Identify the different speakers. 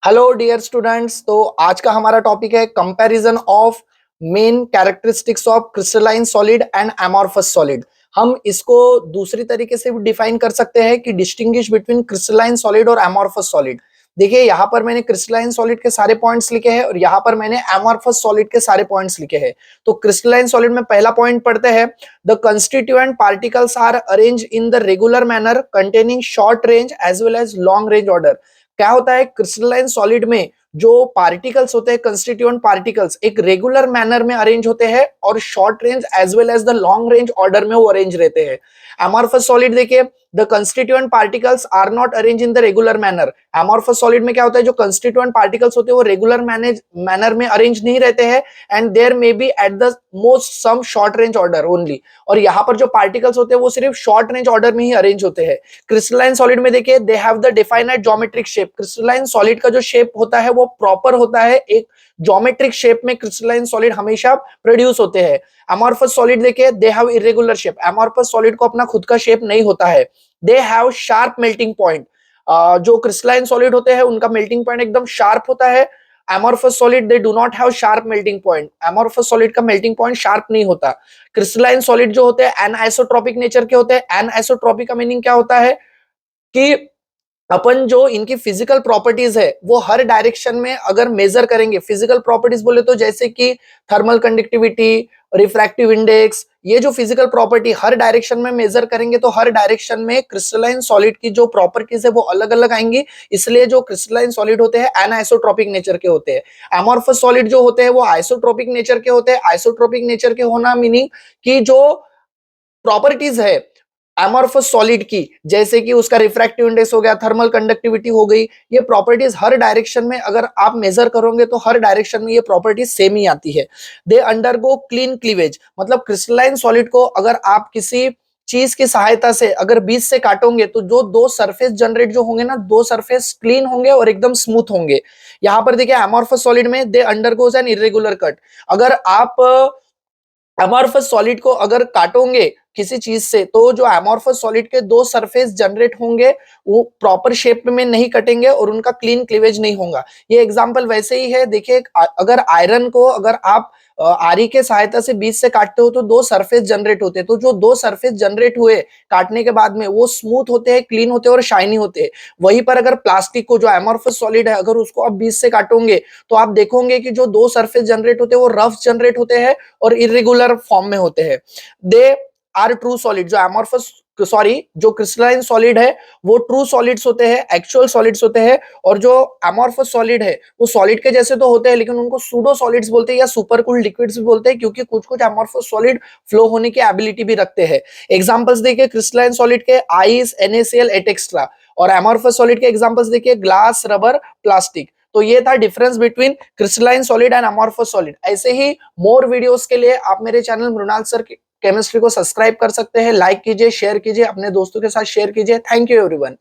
Speaker 1: Hello dear students. तो आज का हमारा टॉपिक है comparison of main characteristics of crystalline solid and amorphous solid. हम इसको दूसरी तरीके से भी डिफाइन कर सकते हैं कि डिस्टिंग्विश बिटवीन क्रिस्टलाइन सॉलिड और एमॉर्फस सॉलिड। देखिए यहाँ पर मैंने क्रिस्टलाइन सॉलिड के सारे पॉइंट्स लिखे हैं और यहाँ पर मैंने एमॉर्फस सॉलिड के सारे पॉइंट्स लिखे हैं। तो क्रिस्टलाइन सॉलिड में पहला पॉइंट पढ़ते हैं, the constituent particles are arrange in the regular manner containing short range as well as long range order. क्या होता है क्रिस्टलाइन सॉलिड में जो पार्टिकल्स होते हैं, कंस्टिट्यूएंट पार्टिकल्स एक रेगुलर मैनर में अरेंज होते हैं और short range as well as the long range order में वो अरेंज रहते हैं। एमॉर्फस सॉलिड देखिए, the constituent particles are not arrange in the regular manner. Amorphous solid में क्या होता है, जो कंस्टिट्यूएंट पार्टिकल्स होते हैं वो रेगुलर मैनर में अरेंज नहीं रहते हैं and there may be at the most some short range order only. और यहाँ पर जो पार्टिकल्स होते हैं वो सिर्फ शॉर्ट रेंज ऑर्डर में ही अरेंज होते हैं। क्रिस्टलाइन सॉलिड में देखिए, they have the defined geometric shape. Crystalline solid का जो शेप होता है वो प्रॉपर होता है, एक ज्योमेट्रिक शेप में क्रिस्टलाइन सॉलिड हमेशा प्रोड्यूस होते हैं। अमॉर्फस सॉलिड देखिए, they have irregular shape. Amorphous solid को अपना खुद का शेप नहीं होता है। They have sharp melting point. जो क्रिस्टलाइन सॉलिड होते हैं उनका मेल्टिंग पॉइंट एकदम शार्प होता है। amorphous solid they do not have sharp melting point। amorphous solid का melting point sharp नहीं होता। crystalline solid जो होते हैं एनआइसोट्रोपिक नेचर के होते हैं। एनआइसोट्रोपिक का मीनिंग क्या होता है कि अपन जो इनकी फिजिकल प्रॉपर्टीज है वो हर डायरेक्शन में अगर मेजर करेंगे, फिजिकल प्रॉपर्टीज बोले तो जैसे कि थर्मल कंडक्टिविटी, रिफ्रैक्टिव इंडेक्स, ये जो फिजिकल प्रॉपर्टी हर डायरेक्शन में मेजर करेंगे तो हर डायरेक्शन में क्रिस्टलाइन सॉलिड की जो प्रॉपर्टीज है वो अलग अलग आएंगी। इसलिए जो क्रिस्टलाइन सॉलिड होते हैं एनआइसोट्रोपिक नेचर के होते हैं। एमॉर्फस सॉलिड जो होते हैं वो आइसोट्रोपिक नेचर के होते हैं। आइसोट्रोपिक नेचर के होना मीनिंग कि जो प्रॉपर्टीज है एमॉर्फस सॉलिड की, जैसे कि उसका रिफ्रैक्टिव इंडेक्स हो गया, थर्मल कंडक्टिविटी हो गई, ये प्रॉपर्टीज हर डायरेक्शन में अगर आप मेजर करोगे तो हर डायरेक्शन में ये प्रॉपर्टीज सेम ही आती है। They undergo clean cleavage. मतलब क्रिस्टलाइन सॉलिड को अगर आप किसी चीज की सहायता से अगर बीच से काटोगे तो जो दो सरफेस जनरेट जो होंगे ना, दो सरफेस क्लीन होंगे और एकदम स्मूथ होंगे। यहाँ पर देखिए एमॉर्फस सॉलिड में दे अंडरगोज एन इरेगुलर कट। अगर आप एमॉर्फस सॉलिड को अगर काटोगे किसी चीज से तो जो एमॉर्फस सॉलिड के दो सरफेस जनरेट होंगे वो प्रॉपर शेप में नहीं कटेंगे और उनका क्लीन क्लीवेज नहीं होगा। ये एग्जांपल वैसे ही है, देखिए अगर आयरन को अगर आप आरी के सहायता से बीच से काटते हो तो दो सरफेस जनरेट होते हैं। तो जो दो सरफेस जनरेट हुए काटने के बाद में वो स्मूथ होते हैं, क्लीन होते हैं और शाइनी होते हैं। वहीं पर अगर प्लास्टिक को, जो एमॉर्फस सॉलिड है, अगर उसको आप बीच से काटोगे तो आप देखोगे कि जो दो सरफेस जनरेट होते हैं वो रफ जनरेट होते हैं और इरेगुलर फॉर्म में होते हैं। They are true solid. जो एमॉर्फस जो क्रिस्टलाइन सॉलिड है वो ट्रू सॉलिड्स होते हैं, एक्चुअल सॉलिड्स होते हैं। और जो एमॉर्फस सॉलिड है वो सॉलिड के जैसे तो होते हैं लेकिन उनको सूडो सॉलिड्स बोलते हैं या सुपर कूल्ड लिक्विड्स भी बोलते हैं, क्योंकि कुछ कुछ एमॉर्फस सॉलिड फ्लो होने की एबिलिटी भी रखते हैं। एग्जांपल्स देखिए क्रिस्टलाइन सॉलिड के, आइस, NaCl, एटेक्स्ट्रा। और एमॉर्फस सॉलिड के एग्जांपल्स देखिए ग्लास, रबर, प्लास्टिक। तो ये था difference between crystalline solid and amorphous solid. ऐसे ही मोर वीडियोस के लिए आप मेरे चैनल मृणाल सर केमिस्ट्री को सब्सक्राइब कर सकते हैं। लाइक कीजिए, शेयर कीजिए, अपने दोस्तों के साथ शेयर कीजिए। Thank you everyone.